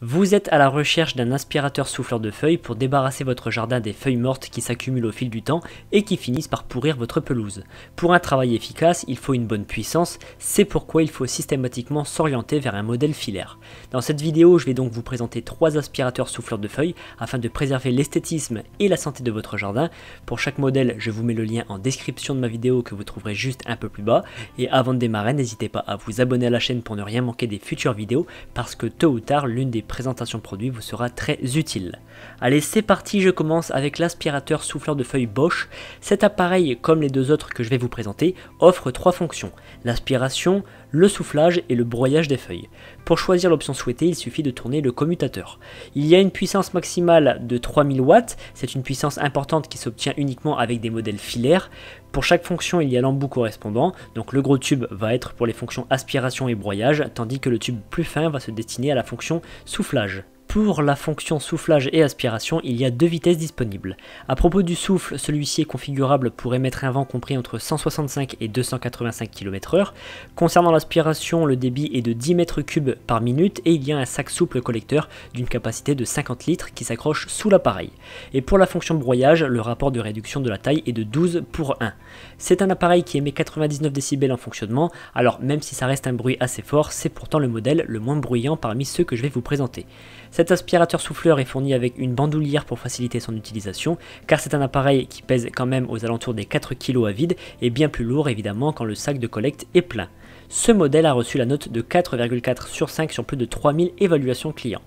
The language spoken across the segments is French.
Vous êtes à la recherche d'un aspirateur souffleur de feuilles pour débarrasser votre jardin des feuilles mortes qui s'accumulent au fil du temps et qui finissent par pourrir votre pelouse. Pour un travail efficace, il faut une bonne puissance, c'est pourquoi il faut systématiquement s'orienter vers un modèle filaire. Dans cette vidéo, je vais donc vous présenter 3 aspirateurs souffleurs de feuilles afin de préserver l'esthétisme et la santé de votre jardin. Pour chaque modèle, je vous mets le lien en description de ma vidéo que vous trouverez juste un peu plus bas. Et avant de démarrer, n'hésitez pas à vous abonner à la chaîne pour ne rien manquer des futures vidéos parce que tôt ou tard, l'une des présentation produit vous sera très utile. Allez, c'est parti, je commence avec l'aspirateur souffleur de feuilles Bosch. Cet appareil, comme les deux autres que je vais vous présenter, offre 3 fonctions: l'aspiration, le soufflage et le broyage des feuilles. Pour choisir l'option souhaitée, il suffit de tourner le commutateur. Il y a une puissance maximale de 3000 watts, c'est une puissance importante qui s'obtient uniquement avec des modèles filaires. Pour chaque fonction, il y a l'embout correspondant, donc le gros tube va être pour les fonctions aspiration et broyage, tandis que le tube plus fin va se destiner à la fonction soufflage. Pour la fonction soufflage et aspiration, il y a 2 vitesses disponibles. À propos du souffle, celui-ci est configurable pour émettre un vent compris entre 165 et 285 km/h. Concernant l'aspiration, le débit est de 10 mètres cubes par minute et il y a un sac souple collecteur d'une capacité de 50 litres qui s'accroche sous l'appareil. Et pour la fonction broyage, le rapport de réduction de la taille est de 12:1. C'est un appareil qui émet 99 décibels en fonctionnement, alors même si ça reste un bruit assez fort, c'est pourtant le modèle le moins bruyant parmi ceux que je vais vous présenter. Cet aspirateur souffleur est fourni avec une bandoulière pour faciliter son utilisation, car c'est un appareil qui pèse quand même aux alentours des 4 kg à vide et bien plus lourd évidemment quand le sac de collecte est plein. Ce modèle a reçu la note de 4,4 sur 5 sur plus de 3000 évaluations clients.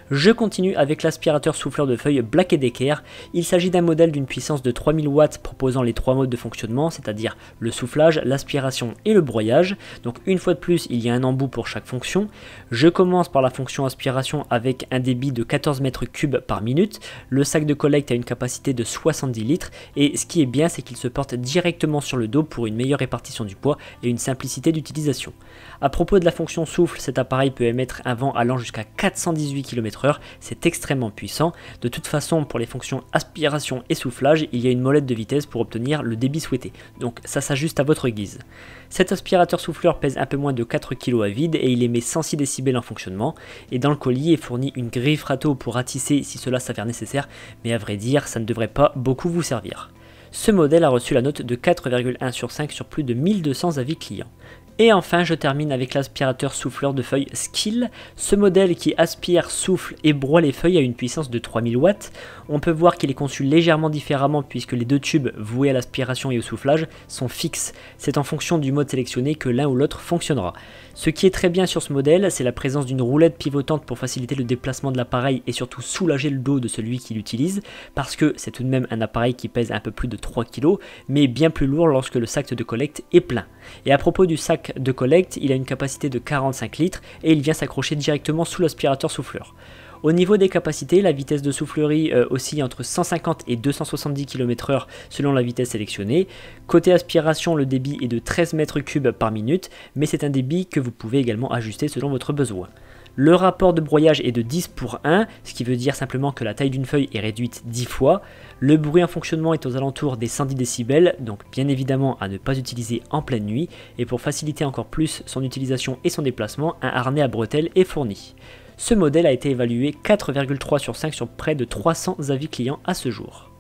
Je continue avec l'aspirateur souffleur de feuilles Black & Decker. Il s'agit d'un modèle d'une puissance de 3000 watts proposant les 3 modes de fonctionnement, c'est-à-dire le soufflage, l'aspiration et le broyage. Donc une fois de plus, il y a un embout pour chaque fonction. Je commence par la fonction aspiration avec un débit de 14 mètres cubes par minute. Le sac de collecte a une capacité de 70 litres et ce qui est bien, c'est qu'il se porte directement sur le dos pour une meilleure répartition du poids et une simplicité d'utilisation. À propos de la fonction souffle, cet appareil peut émettre un vent allant jusqu'à 418 km/h, c'est extrêmement puissant. De toute façon, pour les fonctions aspiration et soufflage, il y a une molette de vitesse pour obtenir le débit souhaité, donc ça s'ajuste à votre guise. Cet aspirateur souffleur pèse un peu moins de 4 kg à vide et il émet 106 décibels en fonctionnement, et dans le colis est fourni une griffe râteau pour ratisser si cela s'avère nécessaire, mais à vrai dire, ça ne devrait pas beaucoup vous servir. Ce modèle a reçu la note de 4,1 sur 5 sur plus de 1200 avis clients. Et enfin, je termine avec l'aspirateur souffleur de feuilles Skill. Ce modèle qui aspire, souffle et broie les feuilles a une puissance de 3000 watts. On peut voir qu'il est conçu légèrement différemment puisque les 2 tubes voués à l'aspiration et au soufflage sont fixes. C'est en fonction du mode sélectionné que l'un ou l'autre fonctionnera. Ce qui est très bien sur ce modèle, c'est la présence d'une roulette pivotante pour faciliter le déplacement de l'appareil et surtout soulager le dos de celui qui l'utilise, parce que c'est tout de même un appareil qui pèse un peu plus de 3 kg, mais bien plus lourd lorsque le sac de collecte est plein. Et à propos du sac de collecte, il a une capacité de 45 litres et il vient s'accrocher directement sous l'aspirateur souffleur. Au niveau des capacités, la vitesse de soufflerie oscille entre 150 et 270 km/h selon la vitesse sélectionnée. Côté aspiration, le débit est de 13 mètres cubes par minute, mais c'est un débit que vous pouvez également ajuster selon votre besoin. Le rapport de broyage est de 10:1, ce qui veut dire simplement que la taille d'une feuille est réduite 10 fois. Le bruit en fonctionnement est aux alentours des 110 décibels, donc bien évidemment à ne pas utiliser en pleine nuit. Et pour faciliter encore plus son utilisation et son déplacement, un harnais à bretelles est fourni. Ce modèle a été évalué 4,3 sur 5 sur près de 300 avis clients à ce jour.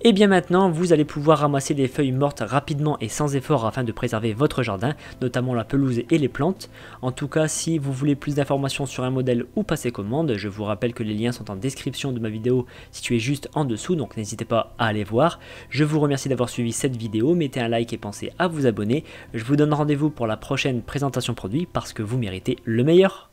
Et bien maintenant, vous allez pouvoir ramasser des feuilles mortes rapidement et sans effort afin de préserver votre jardin, notamment la pelouse et les plantes. En tout cas, si vous voulez plus d'informations sur un modèle ou passer commande, je vous rappelle que les liens sont en description de ma vidéo située juste en dessous, donc n'hésitez pas à aller voir. Je vous remercie d'avoir suivi cette vidéo, mettez un like et pensez à vous abonner. Je vous donne rendez-vous pour la prochaine présentation produit parce que vous méritez le meilleur.